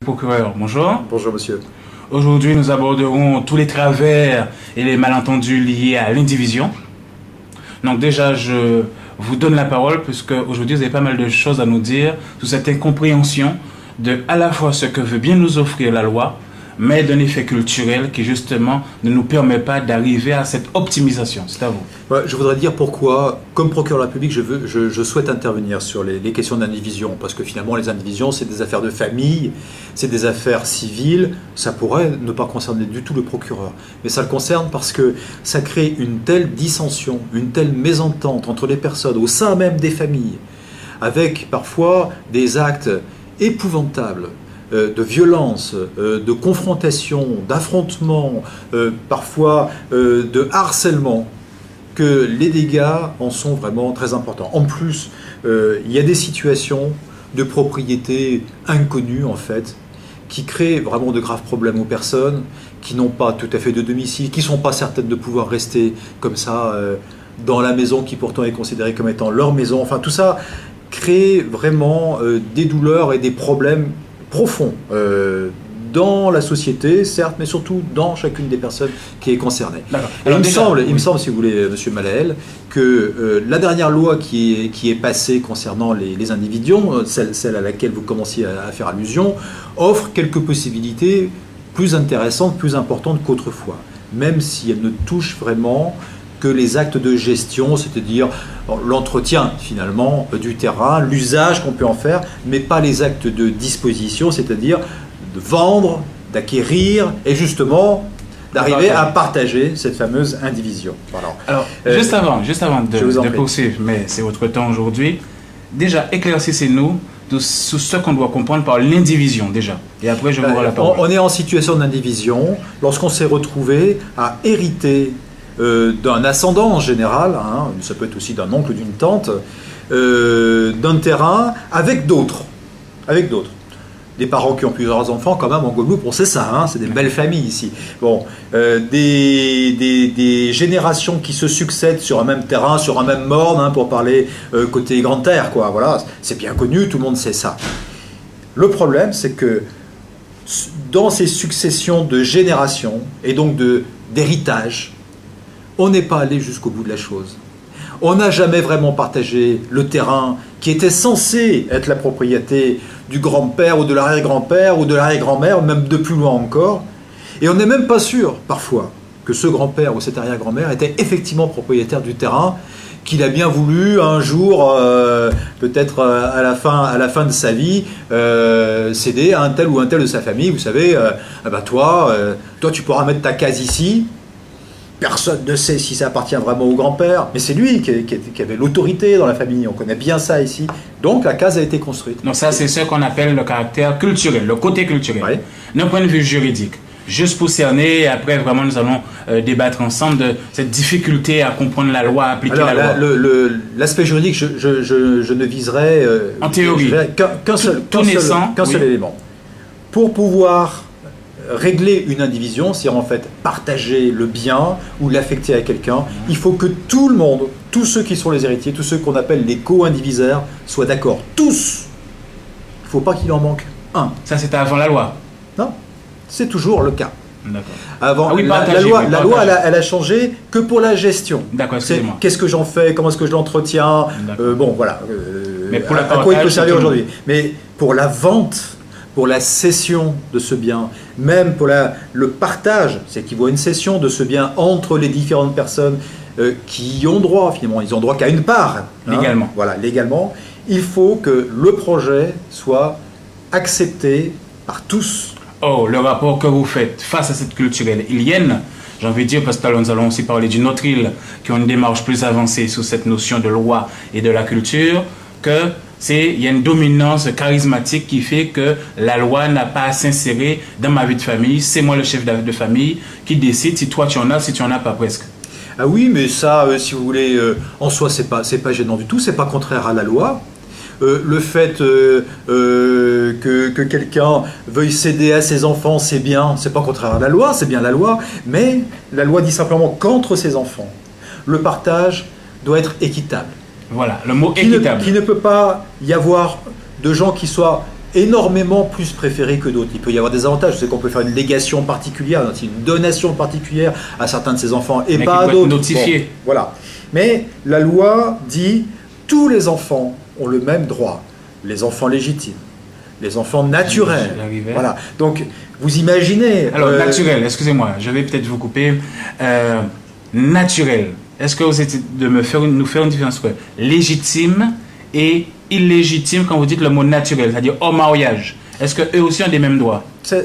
Procureur, bonjour. Bonjour monsieur. Aujourd'hui, nous aborderons tous les travers et les malentendus liés à l'indivision. Donc déjà, je vous donne la parole puisque aujourd'hui, vous avez pas mal de choses à nous dire sur cette incompréhension de à la fois ce que veut bien nous offrir la loi, mais d'un effet culturel qui justement ne nous permet pas d'arriver à cette optimisation. C'est à vous. Ouais, je voudrais dire pourquoi, comme procureur de la République, je souhaite intervenir sur les questions d'indivision, parce que finalement les indivisions, c'est des affaires de famille, c'est des affaires civiles, ça pourrait ne pas concerner du tout le procureur. Mais ça le concerne parce que ça crée une telle dissension, une telle mésentente entre les personnes, au sein même des familles, avec parfois des actes épouvantables, de violence, de confrontation, d'affrontement, parfois de harcèlement, que les dégâts en sont vraiment très importants. En plus, il y a des situations de propriété inconnues en fait, qui créent vraiment de graves problèmes aux personnes, qui n'ont pas tout à fait de domicile, qui ne sont pas certaines de pouvoir rester comme ça dans la maison qui pourtant est considérée comme étant leur maison. Enfin tout ça crée vraiment des douleurs et des problèmes profond dans la société, certes, mais surtout dans chacune des personnes qui est concernée. Et il me semble, si vous voulez, Monsieur Malael, que la dernière loi qui est passée concernant les indivisions, celle à laquelle vous commenciez à faire allusion, offre quelques possibilités plus intéressantes, plus importantes qu'autrefois, même si elle ne touche vraiment que les actes de gestion, c'est-à-dire l'entretien finalement du terrain, l'usage qu'on peut en faire, mais pas les actes de disposition, c'est-à-dire de vendre, d'acquérir et justement d'arriver à partager cette fameuse indivision. Voilà. Alors, juste avant de poursuivre, mais c'est votre temps aujourd'hui, déjà éclaircissez-nous sur ce qu'on doit comprendre par l'indivision déjà, et après je vous rends la parole. On est en situation d'indivision lorsqu'on s'est retrouvé à hériter d'un ascendant en général, hein, ça peut être aussi d'un oncle, d'une tante, d'un terrain avec d'autres. Des parents qui ont plusieurs enfants, quand même, en Guadeloupe, on sait ça, hein, c'est des belles familles ici. Bon, des générations qui se succèdent sur un même terrain, sur un même morne, hein, pour parler côté Grande Terre, quoi. Voilà, c'est bien connu, tout le monde sait ça. Le problème, c'est que dans ces successions de générations, et donc d'héritage, on n'est pas allé jusqu'au bout de la chose. On n'a jamais vraiment partagé le terrain qui était censé être la propriété du grand-père ou de l'arrière-grand-père ou de l'arrière-grand-mère, même de plus loin encore. Et on n'est même pas sûr, parfois, que ce grand-père ou cette arrière-grand-mère était effectivement propriétaire du terrain qu'il a bien voulu un jour, peut-être à la fin de sa vie, céder à un tel ou un tel de sa famille. Vous savez, toi, tu pourras mettre ta case ici. Personne ne sait si ça appartient vraiment au grand-père, mais c'est lui qui avait l'autorité dans la famille, on connaît bien ça ici. Donc la case a été construite. Donc ça, c'est ce qu'on appelle le caractère culturel, le côté culturel. Oui. D'un point de vue juridique, juste pour cerner, et après vraiment nous allons débattre ensemble de cette difficulté à comprendre la loi, à appliquer la loi. L'aspect juridique, je ne viserai en théorie qu'un seul élément. Pour pouvoir régler une indivision, c'est en fait partager le bien ou l'affecter à quelqu'un, il faut que tout le monde, tous ceux qui sont les héritiers, tous ceux qu'on appelle les co-indivisaires, soient d'accord. Tous. Il ne faut pas qu'il en manque un. Ça, c'était avant la loi? Non, c'est toujours le cas. Avant, la loi elle a changé que pour la gestion. D'accord, excusez-moi. Qu'est-ce que j'en fais? Comment est-ce que je l'entretiens? Bon, voilà. Mais pour à quoi il peut servir aujourd'hui? Mais pour la vente, pour la cession de ce bien, même pour le partage, c'est qu'il y a une cession de ce bien entre les différentes personnes qui y ont droit, finalement, ils ont droit qu'à une part. Légalement. Hein, voilà, légalement. Il faut que le projet soit accepté par tous. Oh, le rapport que vous faites face à cette culture ilienne, j'ai envie de dire, parce que nous allons aussi parler d'une autre île qui ont une démarche plus avancée sur cette notion de loi et de la culture, il y a une dominance charismatique qui fait que la loi n'a pas à s'insérer dans ma vie de famille. C'est moi le chef de famille qui décide si toi tu en as, si tu en as pas presque. Ah oui, mais ça, si vous voulez, en soi, c'est pas gênant du tout, c'est pas contraire à la loi. Le fait que quelqu'un veuille céder à ses enfants, c'est bien, c'est pas contraire à la loi, c'est bien la loi, mais la loi dit simplement qu'entre ses enfants, le partage doit être équitable. Voilà, le mot équitable. Qu'il ne peut pas y avoir de gens qui soient énormément plus préférés que d'autres. Il peut y avoir des avantages. C'est qu'on peut faire une légation particulière, une donation particulière à certains de ses enfants et pas à d'autres. Notifié. Bon, voilà. Mais la loi dit tous les enfants ont le même droit. Les enfants légitimes, les enfants naturels. Voilà. Donc, vous imaginez... Alors, naturel, excusez-moi, je vais peut-être vous couper. Naturel, est-ce que vous êtes de nous faire une différence entre légitime et illégitime quand vous dites le mot naturel, c'est-à-dire hors mariage? Est-ce qu'eux aussi ont des mêmes droits? Ça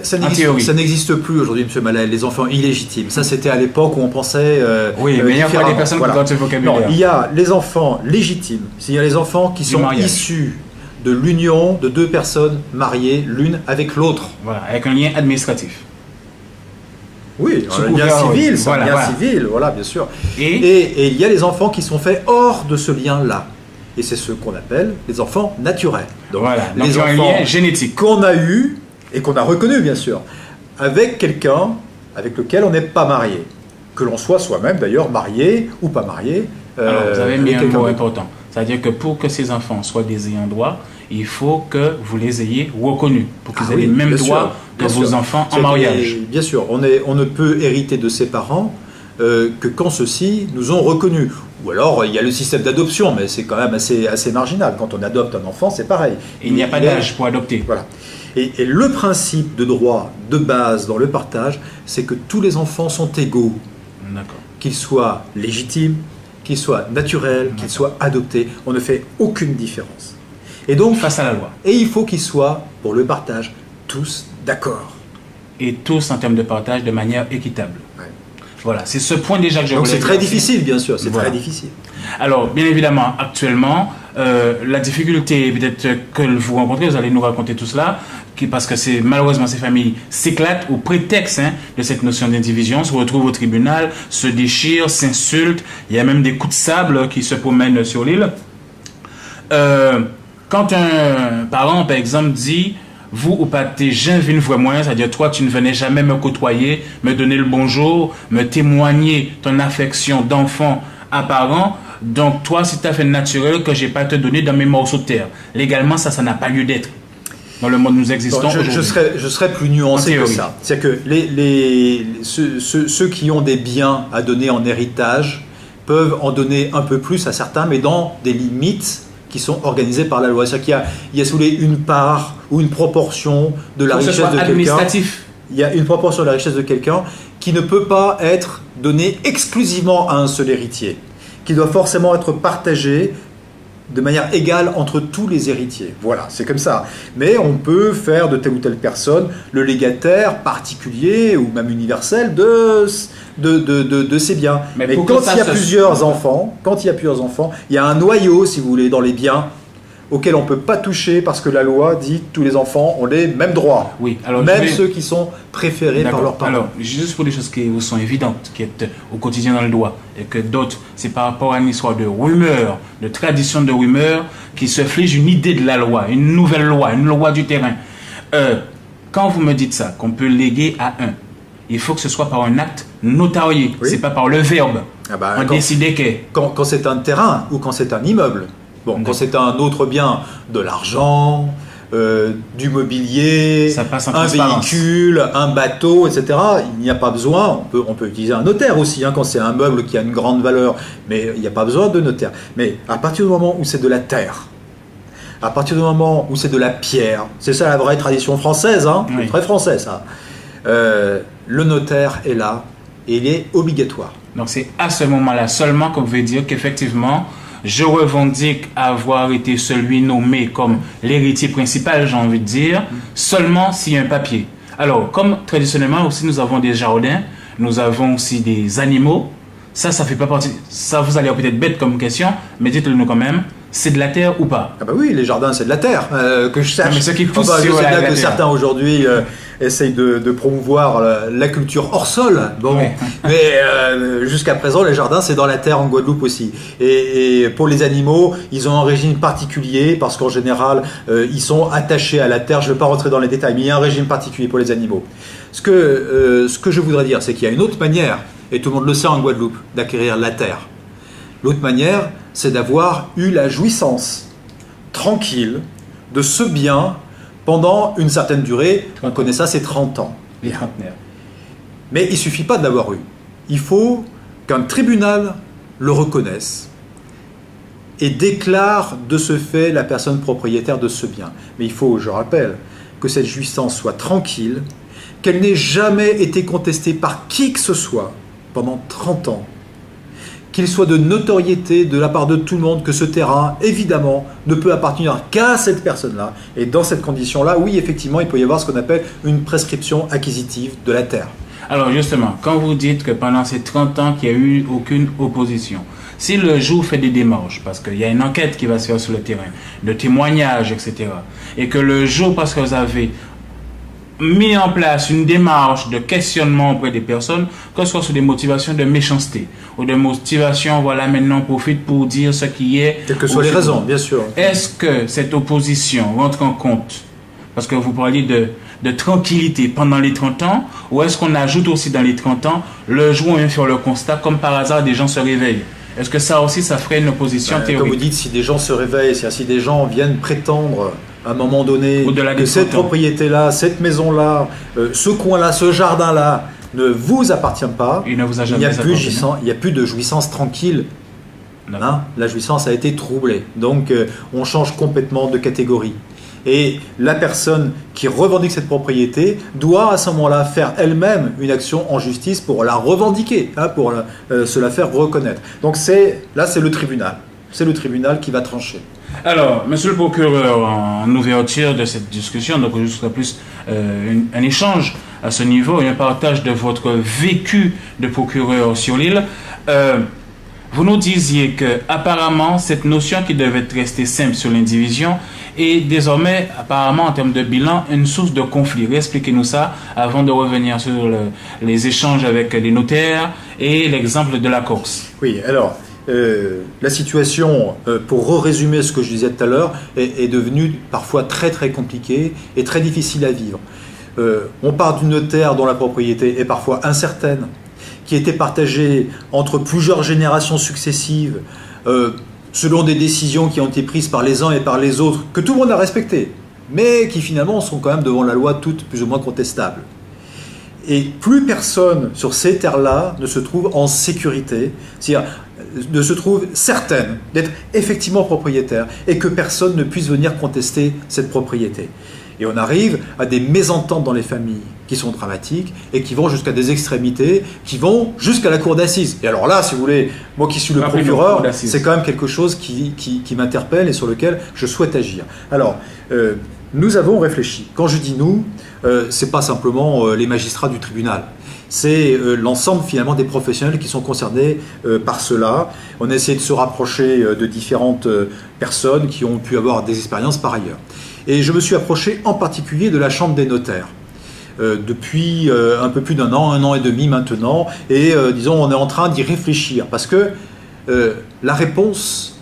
n'existe plus aujourd'hui, M. Mallet, les enfants illégitimes. Ça, c'était à l'époque où on pensait... oui, mais il y a pas des personnes qui ont ce vocabulaire. Non, il y a les enfants légitimes, c'est-à-dire les enfants qui sont issus de l'union de deux personnes mariées l'une avec l'autre. Voilà, avec un lien administratif. Oui, un lien civil, c'est un lien civil, voilà, bien sûr. Et il y a les enfants qui sont faits hors de ce lien-là. Et c'est ce qu'on appelle les enfants naturels. Donc les enfants un lien génétique qu'on a eu et qu'on a reconnu, bien sûr, avec quelqu'un avec lequel on n'est pas marié. Que l'on soit soi-même, d'ailleurs, marié ou pas marié. Alors, vous avez mis un mot important. C'est-à-dire que pour que ces enfants soient des ayants droit, il faut que vous les ayez reconnus, pour qu'ils aient les mêmes droits que vos enfants en mariage. Bien sûr, on ne peut hériter de ses parents que quand ceux-ci nous ont reconnus. Ou alors, il y a le système d'adoption, mais c'est quand même assez marginal. Quand on adopte un enfant, c'est pareil. Il n'y a pas d'âge pour adopter. Voilà. Et le principe de droit de base dans le partage, c'est que tous les enfants sont égaux. Qu'ils soient légitimes, qu'ils soient naturels, qu'ils soient adoptés. On ne fait aucune différence. Et donc, face à la loi. Et il faut qu'ils soient, pour le partage, tous d'accord. Et tous en termes de partage de manière équitable. Ouais. Voilà, c'est ce point déjà que je voulais dire. Donc c'est très difficile, bien sûr, c'est très difficile. Alors, bien évidemment, actuellement, la difficulté peut-être que vous rencontrez, vous allez nous raconter tout cela, parce que malheureusement ces familles s'éclatent au prétexte de cette notion d'indivision, se retrouvent au tribunal, se déchirent, s'insultent, il y a même des coups de sable qui se promènent sur l'île. Quand un parent, par exemple, dit « vous ou pas tes gens viennent voir moi », c'est-à-dire toi tu ne venais jamais me côtoyer, me donner le bonjour, me témoigner ton affection d'enfant à parent, donc toi c'est tout à fait naturel que je n'ai pas te donné dans mes morceaux de terre. Légalement ça n'a pas lieu d'être. Dans le monde où nous existons aujourd'hui. Je serais plus nuancé que ça. C'est-à-dire que ceux qui ont des biens à donner en héritage peuvent en donner un peu plus à certains, mais dans des limites qui sont organisées par la loi. C'est-à-dire qu'il y a sous les une part ou une proportion de la richesse de quelqu'un. Il y a une proportion de la richesse de quelqu'un qui ne peut pas être donnée exclusivement à un seul héritier, qui doit forcément être partagée de manière égale entre tous les héritiers. Voilà, c'est comme ça. Mais on peut faire de telle ou telle personne le légataire particulier ou même universel de ses biens. Mais quand il y a plusieurs enfants, il y a un noyau, si vous voulez, dans les biens auquel on ne peut pas toucher parce que la loi dit que tous les enfants ont les mêmes droits. Oui, alors même ceux qui sont préférés par leurs parents. Alors, juste pour des choses qui vous sont évidentes, qui est au quotidien dans le droit, et que d'autres, c'est par rapport à une histoire de rumeur, de tradition de rumeur, qui se flige une idée de la loi, une nouvelle loi, une loi du terrain. Quand vous me dites ça, qu'on peut léguer à un, il faut que ce soit par un acte notarié, c'est pas par le verbe. On décide que... Quand c'est un terrain ou quand c'est un immeuble. Bon, quand c'est un autre bien, de l'argent, du mobilier, un véhicule, un bateau, etc., il n'y a pas besoin, on peut utiliser un notaire aussi, quand c'est un meuble qui a une grande valeur, mais il n'y a pas besoin de notaire. Mais à partir du moment où c'est de la terre, à partir du moment où c'est de la pierre, c'est ça la vraie tradition française, très français ça, le notaire est là et il est obligatoire. Donc c'est à ce moment-là seulement qu'on veut dire qu'effectivement, je revendique avoir été celui nommé comme l'héritier principal, j'ai envie de dire, seulement s'il y a un papier. Alors, comme traditionnellement aussi nous avons des jardins, nous avons aussi des animaux, ça fait pas partie, ça vous allez peut-être bête comme question, mais dites-le nous quand même, c'est de la terre ou pas? Ah bah oui, les jardins c'est de la terre, que je sache. Mais ce qui pousse, je sais bien que certains aujourd'hui essayent de promouvoir la culture hors sol. Bon, mais jusqu'à présent, les jardins c'est dans la terre en Guadeloupe aussi. Et pour les animaux, ils ont un régime particulier parce qu'en général, ils sont attachés à la terre. Je ne vais pas rentrer dans les détails, mais il y a un régime particulier pour les animaux. Ce que je voudrais dire, c'est qu'il y a une autre manière, et tout le monde le sait en Guadeloupe, d'acquérir la terre. L'autre manière, c'est d'avoir eu la jouissance tranquille de ce bien pendant une certaine durée. On connaît ça, c'est 30 ans. Les trentenaires. Mais il ne suffit pas de l'avoir eu. Il faut qu'un tribunal le reconnaisse et déclare de ce fait la personne propriétaire de ce bien. Mais il faut, je rappelle, que cette jouissance soit tranquille, qu'elle n'ait jamais été contestée par qui que ce soit pendant 30 ans, qu'il soit de notoriété de la part de tout le monde que ce terrain, évidemment, ne peut appartenir qu'à cette personne-là. Et dans cette condition-là, oui, effectivement, il peut y avoir ce qu'on appelle une prescription acquisitive de la terre. Alors justement, quand vous dites que pendant ces 30 ans qu'il n'y a eu aucune opposition, si le jour fait des démarches, parce qu'il y a une enquête qui va se faire sur le terrain, de témoignages, etc., et que le jour, parce que vous avez mis en place une démarche de questionnement auprès des personnes, que ce soit sur des motivations de méchanceté, ou de motivations, voilà, maintenant on profite pour dire ce qui est... Quelles que soient les raisons, bien sûr. Est-ce que cette opposition rentre en compte? Parce que vous parliez de tranquillité pendant les 30 ans, ou est-ce qu'on ajoute aussi dans les 30 ans, le jour où on vient faire le constat, comme par hasard, des gens se réveillent? Est-ce que ça aussi, ça ferait une opposition théorique? Comme vous dites, si des gens se réveillent, si des gens viennent prétendre à un moment donné que cette propriété-là, cette maison-là, ce coin-là, ce jardin-là ne vous appartient pas, il n'y a plus de jouissance tranquille. Hein, la jouissance a été troublée. Donc, on change complètement de catégorie. Et la personne qui revendique cette propriété doit à ce moment-là faire elle-même une action en justice pour la revendiquer, hein, pour se la faire reconnaître. Donc là, c'est le tribunal. C'est le tribunal qui va trancher. Alors, monsieur le procureur, en ouverture de cette discussion, donc ce sera plus un échange à ce niveau et un partage de votre vécu de procureur sur l'île. Vous nous disiez que apparemment cette notion qui devait rester simple sur l'indivision est désormais apparemment en termes de bilan une source de conflit. Expliquez-nous ça avant de revenir sur les échanges avec les notaires et l'exemple de la Corse. Oui, alors la situation, pour résumer ce que je disais tout à l'heure, est devenue parfois très très compliquée et très difficile à vivre. On part du notaire dont la propriété est parfois incertaine, qui était partagé entre plusieurs générations successives, selon des décisions qui ont été prises par les uns et par les autres, que tout le monde a respectées, mais qui finalement sont quand même devant la loi toutes plus ou moins contestables. Et plus personne sur ces terres-là ne se trouve en sécurité, c'est-à-dire ne se trouve certaine d'être effectivement propriétaire, et que personne ne puisse venir contester cette propriété. Et on arrive à des mésententes dans les familles qui sont dramatiques et qui vont jusqu'à des extrémités, qui vont jusqu'à la cour d'assises. Et alors là, si vous voulez, moi qui suis le procureur, c'est quand même quelque chose qui m'interpelle et sur lequel je souhaite agir. Alors, nous avons réfléchi. Quand je dis nous, c'est pas simplement les magistrats du tribunal. C'est l'ensemble finalement des professionnels qui sont concernés par cela. On a essayé de se rapprocher de différentes personnes qui ont pu avoir des expériences par ailleurs. Et je me suis approché en particulier de la Chambre des notaires depuis un peu plus d'un an et demi maintenant, et disons on est en train d'y réfléchir parce que la réponse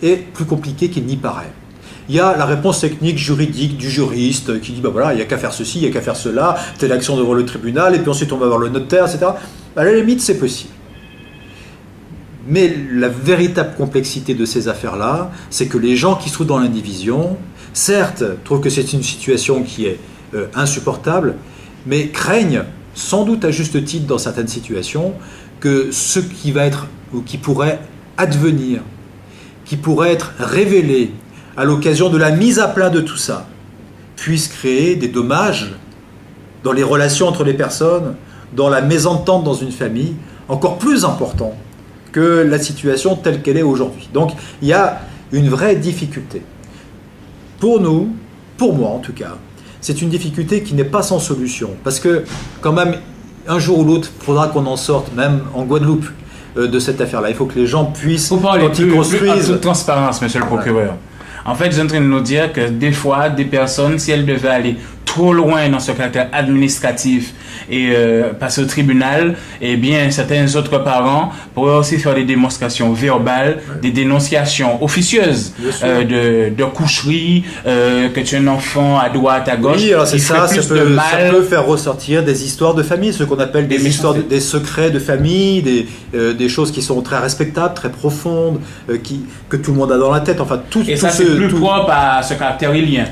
est plus compliquée qu'il n'y paraît. Il y a la réponse technique juridique du juriste qui dit bah voilà, il n'y a qu'à faire ceci, il n'y a qu'à faire cela, telle action devant le tribunal, et puis ensuite on va voir le notaire, etc. À la limite, c'est possible. Mais la véritable complexité de ces affaires-là, c'est que les gens qui se trouvent dans l'indivision, certes, trouvent que c'est une situation qui est insupportable, mais craignent, sans doute à juste titre dans certaines situations, que ce qui va être ou qui pourrait advenir, qui pourrait être révélé à l'occasion de la mise à plat de tout ça, puisse créer des dommages dans les relations entre les personnes, dans la mésentente dans une famille, encore plus importants que la situation telle qu'elle est aujourd'hui. Donc il y a une vraie difficulté. Pour nous, pour moi en tout cas, c'est une difficulté qui n'est pas sans solution. Parce que quand même, un jour ou l'autre, il faudra qu'on en sorte, même en Guadeloupe, de cette affaire-là. Il faut que les gens puissent, quand ils construisent... En toute transparence, monsieur le procureur. En fait, je suis en train de nous dire que des fois, des personnes, si elles devaient aller trop loin dans ce caractère administratif et passer au tribunal, eh bien, certains autres parents pourraient aussi faire des démonstrations verbales, des dénonciations officieuses de coucherie, que tu es un enfant à droite, à gauche. Oui, alors c'est ça, ça peut faire ressortir des histoires de famille, ce qu'on appelle des histoires, des secrets de famille, des choses qui sont très respectables, très profondes, que tout le monde a dans la tête. Enfin, et ça, c'est plus propre à ce caractère ilien.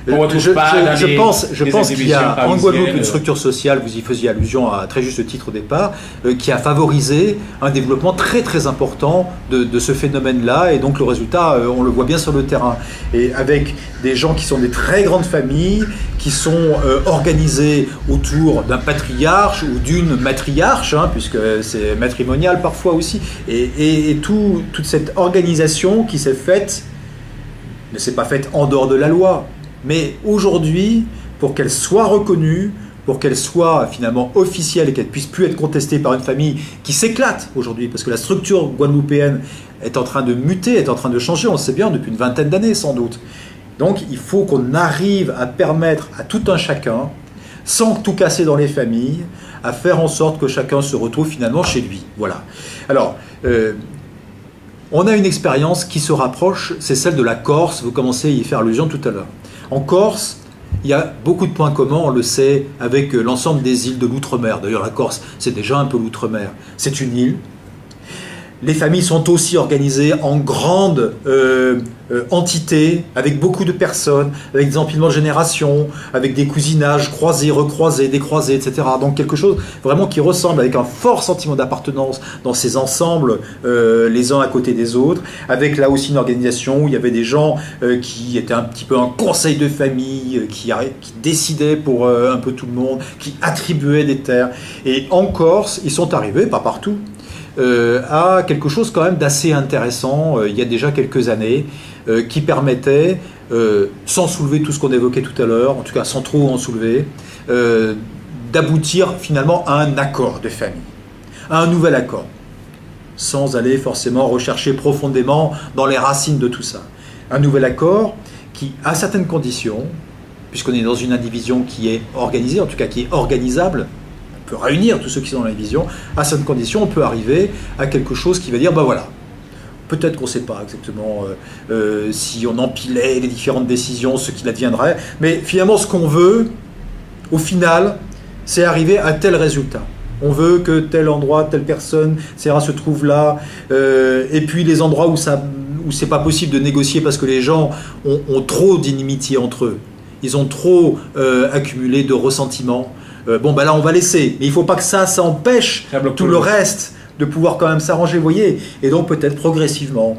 On retrouve pas dans je les- pense les qu'il y a indivisions en Guadeloupe une parisiennes. structure sociale, vous y faisiez allusion à très juste titre au départ, qui a favorisé un développement très très important de ce phénomène-là, et donc le résultat, on le voit bien sur le terrain. Et avec des gens qui sont des très grandes familles, qui sont organisées autour d'un patriarche ou d'une matriarche, hein, puisque c'est matrimonial parfois aussi, et toute cette organisation qui s'est faite, ne s'est pas faite en dehors de la loi. Mais aujourd'hui, pour qu'elle soit reconnue, pour qu'elle soit finalement officielle et qu'elle puisse plus être contestée par une famille qui s'éclate aujourd'hui, parce que la structure guadeloupéenne est en train de muter, est en train de changer, on le sait bien, depuis une vingtaine d'années sans doute. Donc il faut qu'on arrive à permettre à tout un chacun, sans tout casser dans les familles, à faire en sorte que chacun se retrouve finalement chez lui. Voilà. Alors, on a une expérience qui se rapproche, c'est celle de la Corse, vous commencez à y faire allusion tout à l'heure. En Corse, il y a beaucoup de points communs, on le sait, avec l'ensemble des îles de l'outre-mer. D'ailleurs, la Corse, c'est déjà un peu l'outre-mer. C'est une île. Les familles sont aussi organisées en grandes entités, avec beaucoup de personnes, avec des empilements de générations, avec des cousinages croisés, recroisés, décroisés, etc. Donc quelque chose vraiment qui ressemble, avec un fort sentiment d'appartenance dans ces ensembles, les uns à côté des autres, avec là aussi une organisation où il y avait des gens qui étaient un petit peu un conseil de famille, qui décidaient pour un peu tout le monde, qui attribuaient des terres. Et en Corse, ils sont arrivés, pas partout, à quelque chose quand même d'assez intéressant il y a déjà quelques années, qui permettait, sans soulever tout ce qu'on évoquait tout à l'heure, en tout cas sans trop en soulever, d'aboutir finalement à un accord de famille, à un nouvel accord, sans aller forcément rechercher profondément dans les racines de tout ça. Un nouvel accord qui, à certaines conditions, puisqu'on est dans une indivision qui est organisée, en tout cas qui est organisable, on peut réunir tous ceux qui sont dans la division, à certaines conditions, on peut arriver à quelque chose qui va dire, ben voilà, peut-être qu'on ne sait pas exactement si on empilait les différentes décisions, ce qu'il adviendrait, mais finalement, ce qu'on veut, au final, c'est arriver à tel résultat. On veut que tel endroit, telle personne, etc. se trouve là, et puis les endroits où c'est pas possible de négocier parce que les gens ont trop d'inimitié entre eux, ils ont trop accumulé de ressentiments. Bon, ben là, on va laisser. Mais il ne faut pas que ça empêche tout le reste de pouvoir quand même s'arranger, vous voyez. Et donc, peut-être progressivement,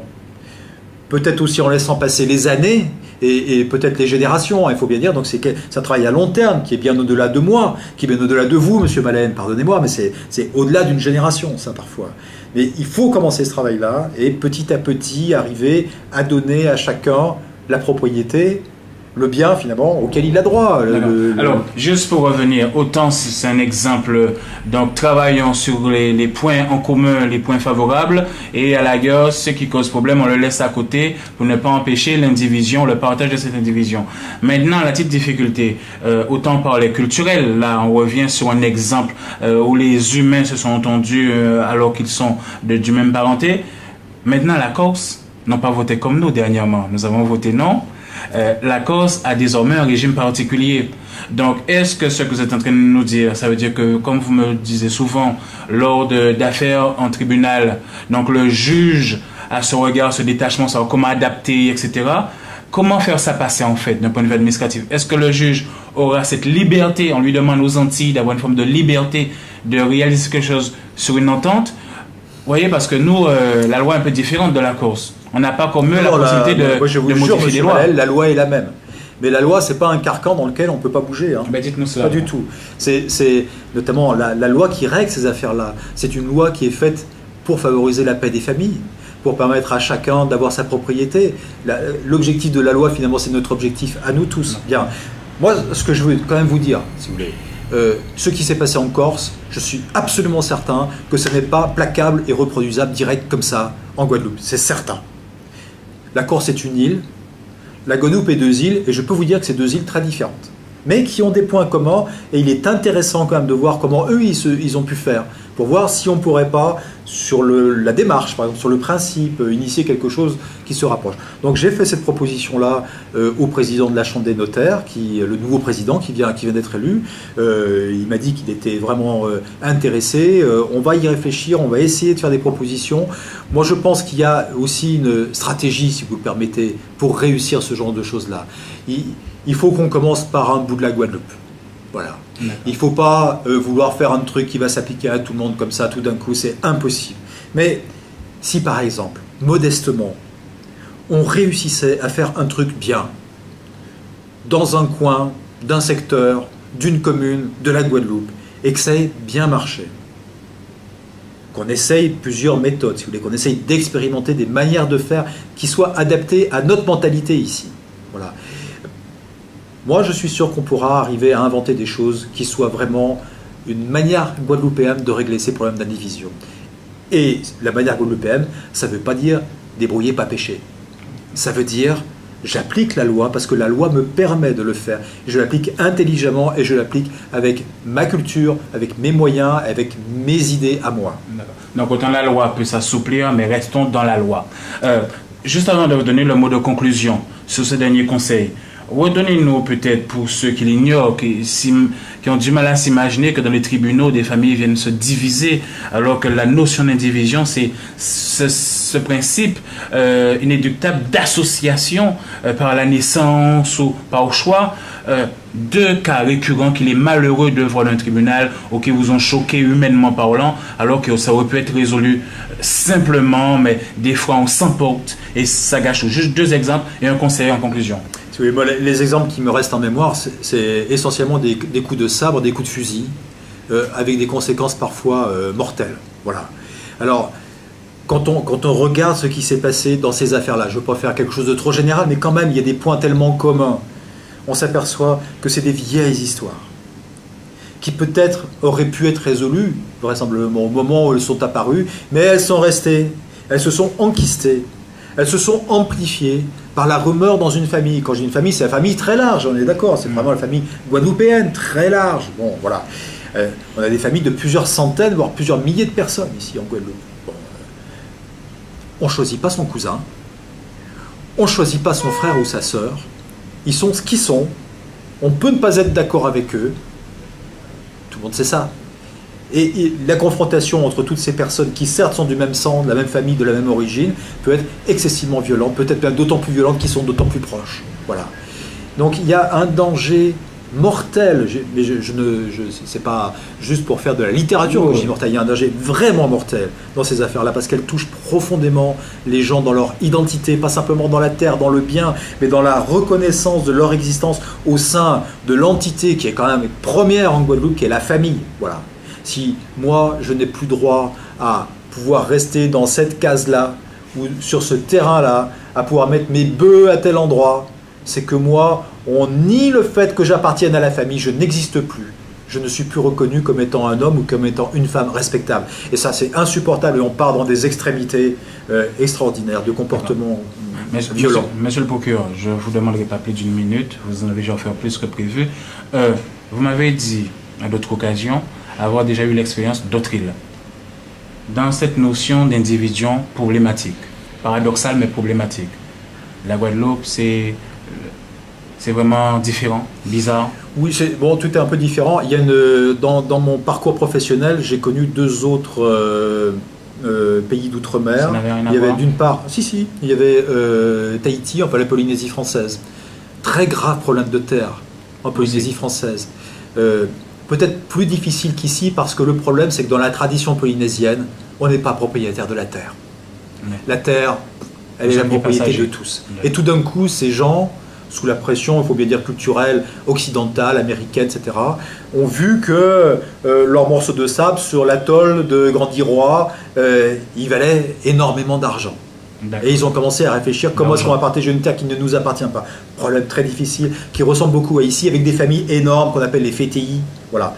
peut-être aussi en laissant passer les années et peut-être les générations, il faut bien dire. Donc, c'est un travail à long terme qui est bien au-delà de moi, qui est bien au-delà de vous, monsieur Malen, pardonnez-moi, mais c'est au-delà d'une génération, ça, parfois. Mais il faut commencer ce travail-là et petit à petit arriver à donner à chacun la propriété, le bien finalement auquel il a droit. Alors, juste pour revenir, autant si c'est un exemple, donc travaillons sur les points en commun, les points favorables, et à la guerre, ce qui cause problème, on le laisse à côté pour ne pas empêcher l'indivision, le partage de cette indivision. Maintenant, la petite difficulté, autant par les culturels, là on revient sur un exemple où les humains se sont entendus alors qu'ils sont du même parenté. Maintenant, la Corse n'ont pas voté comme nous dernièrement, nous avons voté non. La Corse a désormais un régime particulier. Donc, est-ce que ce que vous êtes en train de nous dire, ça veut dire que, comme vous me le disiez souvent, lors d'affaires en tribunal, donc le juge a son regard, ce détachement, savoir comment adapter, etc. Comment faire ça passer en fait d'un point de vue administratif? Est-ce que le juge aura cette liberté, on lui demande aux Antilles d'avoir une forme de liberté de réaliser quelque chose sur une entente? Vous voyez, parce que nous, la loi est un peu différente de la Corse. On n'a pas comme eux la possibilité de modifier des lois. Malel, la loi est la même. Mais la loi, c'est pas un carcan dans lequel on ne peut pas bouger. Hein. Ben, dites-nous cela. Pas du tout. C'est notamment la loi qui règle ces affaires-là. C'est une loi qui est faite pour favoriser la paix des familles, pour permettre à chacun d'avoir sa propriété. L'objectif de la loi, finalement, c'est notre objectif à nous tous. Bien. Moi, ce que je veux quand même vous dire, si vous voulez, ce qui s'est passé en Corse, je suis absolument certain que ce n'est pas placable et reproduisable direct comme ça en Guadeloupe. C'est certain. La Corse est une île, la Guadeloupe est deux îles, et je peux vous dire que c'est deux îles très différentes, mais qui ont des points communs, et il est intéressant quand même de voir comment eux, ils ont pu faire pour voir si on ne pourrait pas, sur la démarche, par exemple, sur le principe, initier quelque chose qui se rapproche. Donc j'ai fait cette proposition-là au président de la Chambre des notaires, le nouveau président qui vient d'être élu. Il m'a dit qu'il était vraiment intéressé. On va y réfléchir, on va essayer de faire des propositions. Moi, je pense qu'il y a aussi une stratégie, si vous le permettez, pour réussir ce genre de choses-là. Il faut qu'on commence par un bout de la Guadeloupe. Voilà. Il ne faut pas vouloir faire un truc qui va s'appliquer à tout le monde comme ça, tout d'un coup, c'est impossible. Mais si par exemple, modestement, on réussissait à faire un truc bien, dans un coin, d'un secteur, d'une commune, de la Guadeloupe, et que ça ait bien marché, qu'on essaye plusieurs méthodes, si vous voulez, qu'on essaye d'expérimenter des manières de faire qui soient adaptées à notre mentalité ici. Voilà. Moi, je suis sûr qu'on pourra arriver à inventer des choses qui soient vraiment une manière guadeloupéenne de régler ces problèmes d'indivision. Et la manière guadeloupéenne, ça ne veut pas dire débrouiller, pas pécher. Ça veut dire j'applique la loi parce que la loi me permet de le faire. Je l'applique intelligemment et je l'applique avec ma culture, avec mes moyens, avec mes idées à moi. Donc autant la loi peut s'assouplir, mais restons dans la loi. Juste avant de vous donner le mot de conclusion sur ce dernier conseil, redonnez-nous peut-être, pour ceux qui l'ignorent, qui ont du mal à s'imaginer que dans les tribunaux, des familles viennent se diviser, alors que la notion d'indivision, c'est ce principe inéluctable d'association par la naissance ou par choix. Deux cas récurrents qu'il est malheureux de voir dans un tribunal ou qui vous ont choqué humainement parlant, alors que ça aurait pu être résolu simplement, mais des fois on s'emporte et ça gâche tout. Juste deux exemples et un conseil en conclusion. Oui, moi, les exemples qui me restent en mémoire, c'est essentiellement des coups de sabre, des coups de fusil, avec des conséquences parfois mortelles. Voilà. Alors, quand on regarde ce qui s'est passé dans ces affaires-là, je ne veux pas faire quelque chose de trop général, mais quand même, il y a des points tellement communs. On s'aperçoit que c'est des vieilles histoires qui peut-être auraient pu être résolues, vraisemblablement au moment où elles sont apparues, mais elles sont restées, elles se sont enquistées, elles se sont amplifiées par la rumeur dans une famille. Quand je dis une famille, c'est la famille très large, on est d'accord, c'est vraiment la famille guadeloupéenne, très large. Bon, voilà. On a des familles de plusieurs centaines, voire plusieurs milliers de personnes ici en Guadeloupe. Bon, on ne choisit pas son cousin, on ne choisit pas son frère ou sa sœur, ils sont ce qu'ils sont, on peut ne pas être d'accord avec eux, tout le monde sait ça. Et la confrontation entre toutes ces personnes qui certes sont du même sang, de la même famille, de la même origine, peut être excessivement violente, peut-être même d'autant plus violente qu'ils sont d'autant plus proches. Voilà. Donc il y a un danger mortel, mais c'est pas juste pour faire de la littérature que je dis mortel, il y a un danger vraiment mortel dans ces affaires-là, parce qu'elles touchent profondément les gens dans leur identité, pas simplement dans la terre, dans le bien, mais dans la reconnaissance de leur existence au sein de l'entité qui est quand même première en Guadeloupe, qui est la famille. Voilà. Si moi, je n'ai plus droit à pouvoir rester dans cette case-là, ou sur ce terrain-là, à pouvoir mettre mes bœufs à tel endroit, c'est que moi, on nie le fait que j'appartienne à la famille, je n'existe plus. Je ne suis plus reconnu comme étant un homme ou comme étant une femme respectable. Et ça, c'est insupportable et on part dans des extrémités extraordinaires de comportements violents. Monsieur le procureur, je ne vous demanderai pas plus d'une minute, vous en avez déjà fait plus que prévu. Vous m'avez dit, à d'autres occasions, avoir déjà eu l'expérience d'autres îles. Dans cette notion d'individuation problématique, paradoxale mais problématique, la Guadeloupe, c'est vraiment différent, bizarre. Oui, bon, tout est un peu différent. Il y a dans mon parcours professionnel, j'ai connu deux autres pays d'outre-mer. Il y avait d'une part, il y avait Tahiti, enfin la Polynésie française. Très grave problème de terre en Polynésie française. Peut-être plus difficile qu'ici parce que le problème c'est que dans la tradition polynésienne, on n'est pas propriétaire de la terre. La terre, elle est la propriété de tous. Et tout d'un coup, ces gens, sous la pression, il faut bien dire culturelle, occidentale, américaine, etc., ont vu que leur morceau de sable sur l'atoll de Grand-Irois, il valait énormément d'argent. Et ils ont commencé à réfléchir comment est-ce qu'on va partager une terre qui ne nous appartient pas. Problème très difficile, qui ressemble beaucoup à ici, avec des familles énormes qu'on appelle les fétéis. Voilà.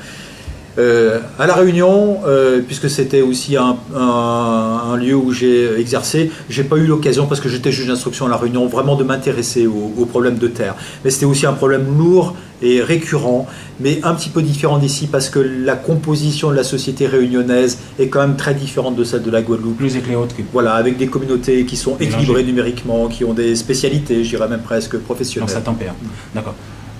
À La Réunion, puisque c'était aussi un lieu où j'ai exercé, j'ai pas eu l'occasion, parce que j'étais juge d'instruction à La Réunion, vraiment de m'intéresser aux problèmes de terre. Mais c'était aussi un problème lourd et récurrent, mais un petit peu différent d'ici parce que la composition de la société réunionnaise est quand même très différente de celle de la Guadeloupe. Plus éclairé. Voilà, avec des communautés qui sont équilibrées numériquement, qui ont des spécialités, je dirais même presque professionnelles. Donc ça tempère. D'accord.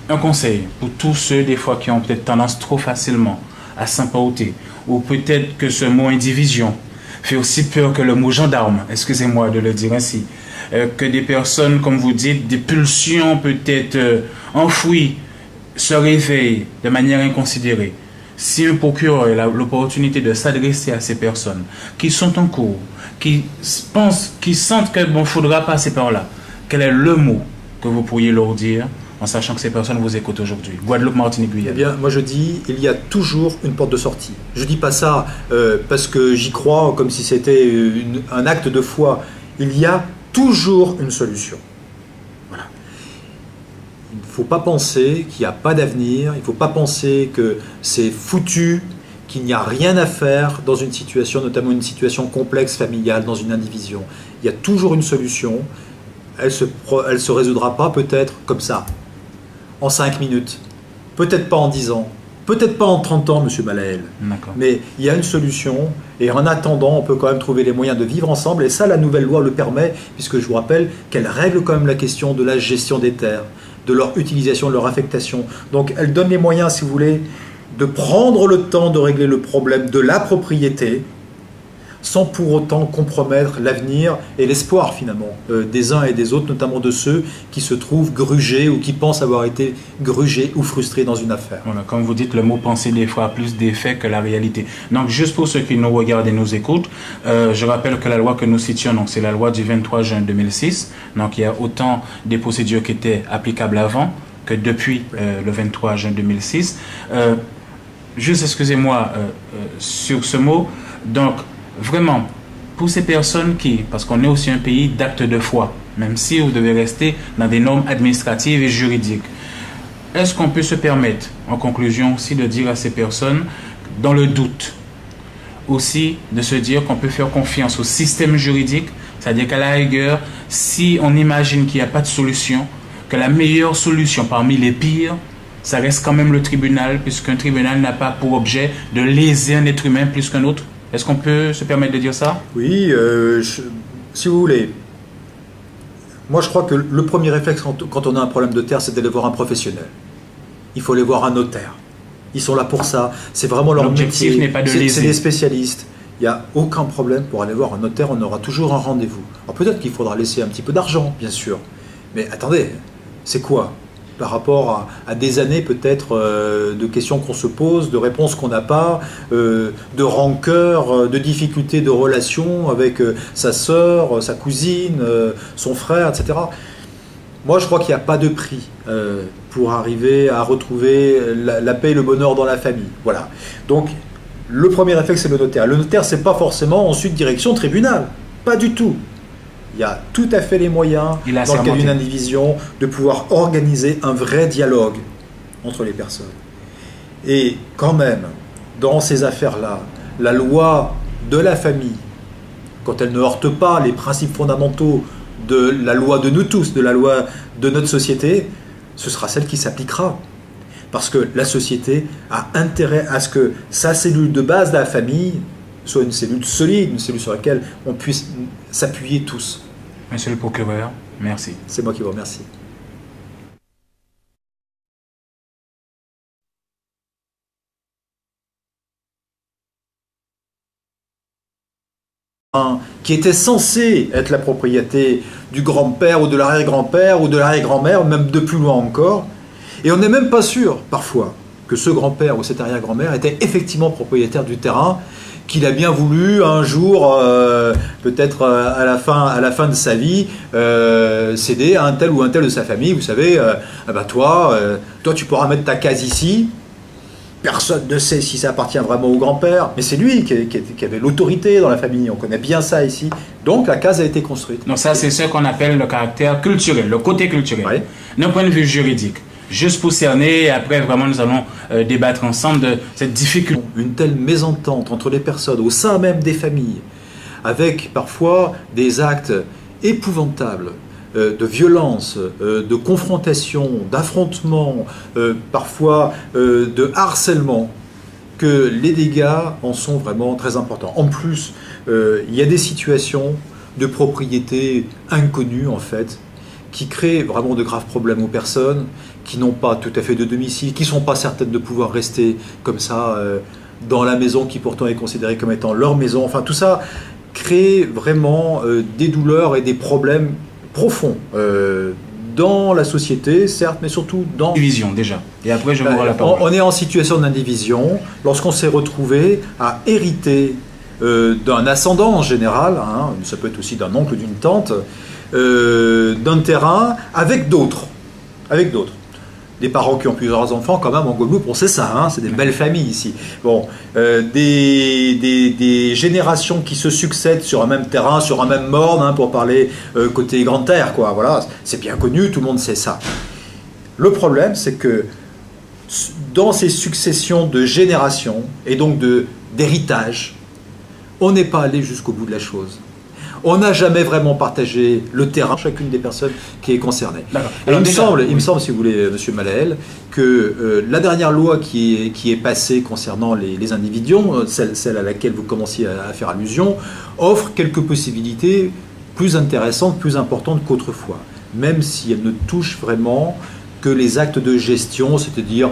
Un conseil pour tous ceux des fois qui ont peut-être tendance trop facilement à s'emporter, ou peut-être que ce mot indivision fait aussi peur que le mot gendarme, excusez-moi de le dire ainsi, que des personnes, comme vous dites, des pulsions peut-être enfouies, se réveillent de manière inconsidérée. Si un procureur a l'opportunité de s'adresser à ces personnes qui sont en cours, qui pensent, qui sentent que bon, faudra passer par là, quel est le mot que vous pourriez leur dire en sachant que ces personnes vous écoutent aujourd'hui? Guadeloupe, Martinique, Guyane. Eh bien, moi je dis, il y a toujours une porte de sortie. Je dis pas ça parce que j'y crois, comme si c'était un acte de foi. Il y a toujours une solution. Voilà. Il ne faut pas penser qu'il n'y a pas d'avenir, il ne faut pas penser que c'est foutu, qu'il n'y a rien à faire dans une situation, notamment une situation complexe familiale, dans une indivision. Il y a toujours une solution. Elle se résoudra pas peut-être comme ça, en 5 minutes, peut-être pas en 10 ans, peut-être pas en 30 ans, monsieur Malaël. Mais il y a une solution, et en attendant, on peut quand même trouver les moyens de vivre ensemble, et ça, la nouvelle loi le permet, puisque je vous rappelle qu'elle règle quand même la question de la gestion des terres, de leur utilisation, de leur affectation. Donc elle donne les moyens, si vous voulez, de prendre le temps de régler le problème de la propriété, sans pour autant compromettre l'avenir et l'espoir finalement des uns et des autres, notamment de ceux qui se trouvent grugés ou qui pensent avoir été grugés ou frustrés dans une affaire. Voilà, comme vous dites, le mot penser des fois a plus d'effet que la réalité. Donc juste pour ceux qui nous regardent et nous écoutent, je rappelle que la loi que nous citions, c'est la loi du 23 juin 2006, donc il y a autant des procédures qui étaient applicables avant que depuis le 23 juin 2006. Juste excusez-moi sur ce mot, donc vraiment, pour ces personnes qui, parce qu'on est aussi un pays d'actes de foi, même si vous devez rester dans des normes administratives et juridiques, est-ce qu'on peut se permettre, en conclusion aussi, de dire à ces personnes, dans le doute, aussi de se dire qu'on peut faire confiance au système juridique, c'est-à-dire qu'à la rigueur, si on imagine qu'il n'y a pas de solution, que la meilleure solution parmi les pires, ça reste quand même le tribunal, puisqu'un tribunal n'a pas pour objet de léser un être humain plus qu'un autre? Est-ce qu'on peut se permettre de dire ça? Oui, si vous voulez. Moi, je crois que le premier réflexe quand on a un problème de terre, c'est d'aller voir un professionnel. Il faut aller voir un notaire. Ils sont là pour ça. C'est vraiment leur métier. L'objectif n'est pas de léser. C'est des spécialistes. Il n'y a aucun problème pour aller voir un notaire. On aura toujours un rendez-vous. Alors peut-être qu'il faudra laisser un petit peu d'argent, bien sûr. Mais attendez, c'est quoi? Par rapport à des années peut-être de questions qu'on se pose, de réponses qu'on n'a pas, de rancœur, de difficultés de relation avec sa sœur, sa cousine, son frère, etc. Moi, je crois qu'il n'y a pas de prix pour arriver à retrouver la paix et le bonheur dans la famille. Voilà. Donc, le premier réflexe, c'est le notaire. Le notaire, ce n'est pas forcément ensuite direction tribunal. Pas du tout. Il y a tout à fait les moyens, dans le cas d'une indivision, de pouvoir organiser un vrai dialogue entre les personnes. Et quand même, dans ces affaires-là, la loi de la famille, quand elle ne heurte pas les principes fondamentaux de la loi de nous tous, de la loi de notre société, ce sera celle qui s'appliquera. Parce que la société a intérêt à ce que sa cellule de base de la famille soit une cellule solide, une cellule sur laquelle on puisse s'appuyer tous. Monsieur le procureur, merci. C'est moi qui vous remercie. Qui était censé être la propriété du grand-père ou de l'arrière-grand-père ou de l'arrière-grand-mère, même de plus loin encore. Et on n'est même pas sûr, parfois, que ce grand-père ou cette arrière-grand-mère était effectivement propriétaire du terrain, qu'il a bien voulu un jour, peut-être à la fin de sa vie, céder à un tel ou un tel de sa famille. Vous savez, toi, tu pourras mettre ta case ici. Personne ne sait si ça appartient vraiment au grand-père, mais c'est lui qui avait l'autorité dans la famille. On connaît bien ça ici. Donc la case a été construite. Donc ça, c'est ce qu'on appelle le caractère culturel, le côté culturel. Oui. D'un point de vue juridique. Juste pour cerner, et après vraiment nous allons débattre ensemble de cette difficulté. Une telle mésentente entre les personnes au sein même des familles, avec parfois des actes épouvantables, de violence, de confrontation, d'affrontement, parfois de harcèlement, que les dégâts en sont vraiment très importants. En plus, il y a des situations de propriété inconnue, en fait, qui créent vraiment de graves problèmes aux personnes, qui n'ont pas tout à fait de domicile, qui ne sont pas certaines de pouvoir rester comme ça dans la maison qui pourtant est considérée comme étant leur maison. Enfin, tout ça crée vraiment des douleurs et des problèmes profonds dans la société, certes, mais surtout dans... Division, déjà. Et après, je vous rends la parole. On est en situation d'indivision lorsqu'on s'est retrouvé à hériter d'un ascendant en général, hein, ça peut être aussi d'un oncle, d'une tante, d'un terrain avec d'autres. Des parents qui ont plusieurs enfants, quand même, en Guadeloupe, on sait ça, hein, c'est des belles familles ici. Bon, des générations qui se succèdent sur un même terrain, sur un même morne, hein, pour parler côté Grande Terre, quoi. Voilà, c'est bien connu, tout le monde sait ça. Le problème, c'est que dans ces successions de générations, et donc d'héritage, on n'est pas allé jusqu'au bout de la chose. On n'a jamais vraiment partagé le terrain, chacune des personnes qui est concernée. Et il me semble, si vous voulez, Monsieur Malael, que la dernière loi qui est passée concernant les indivisions, celle à laquelle vous commenciez à faire allusion, offre quelques possibilités plus intéressantes, plus importantes qu'autrefois, même si elle ne touche vraiment que les actes de gestion, c'est-à-dire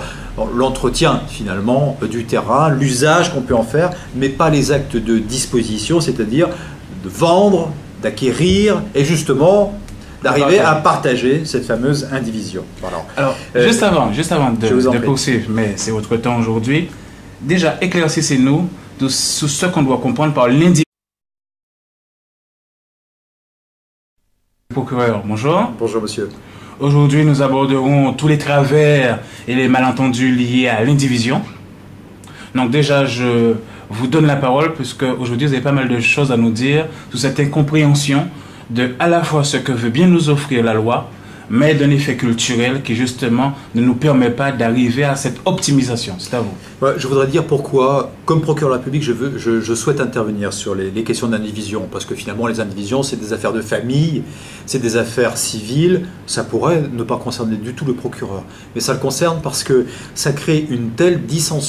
l'entretien finalement du terrain, l'usage qu'on peut en faire, mais pas les actes de disposition, c'est-à-dire de vendre, d'acquérir et justement d'arriver à partager cette fameuse indivision. Alors, juste avant de poursuivre, mais c'est votre temps aujourd'hui, déjà éclaircissez-nous sur ce qu'on doit comprendre par l'indivision. Procureur, bonjour. Bonjour monsieur. Aujourd'hui, nous aborderons tous les travers et les malentendus liés à l'indivision. Donc déjà, je vous donne la parole puisque aujourd'hui, vous avez pas mal de choses à nous dire sur cette incompréhension de à la fois ce que veut bien nous offrir la loi, mais d'un effet culturel qui justement ne nous permet pas d'arriver à cette optimisation. C'est à vous. Ouais, je voudrais dire pourquoi, comme procureur de la République, je souhaite intervenir sur les questions d'indivision, parce que finalement les indivisions, c'est des affaires de famille, c'est des affaires civiles, ça pourrait ne pas concerner du tout le procureur, mais ça le concerne parce que ça crée une telle dissension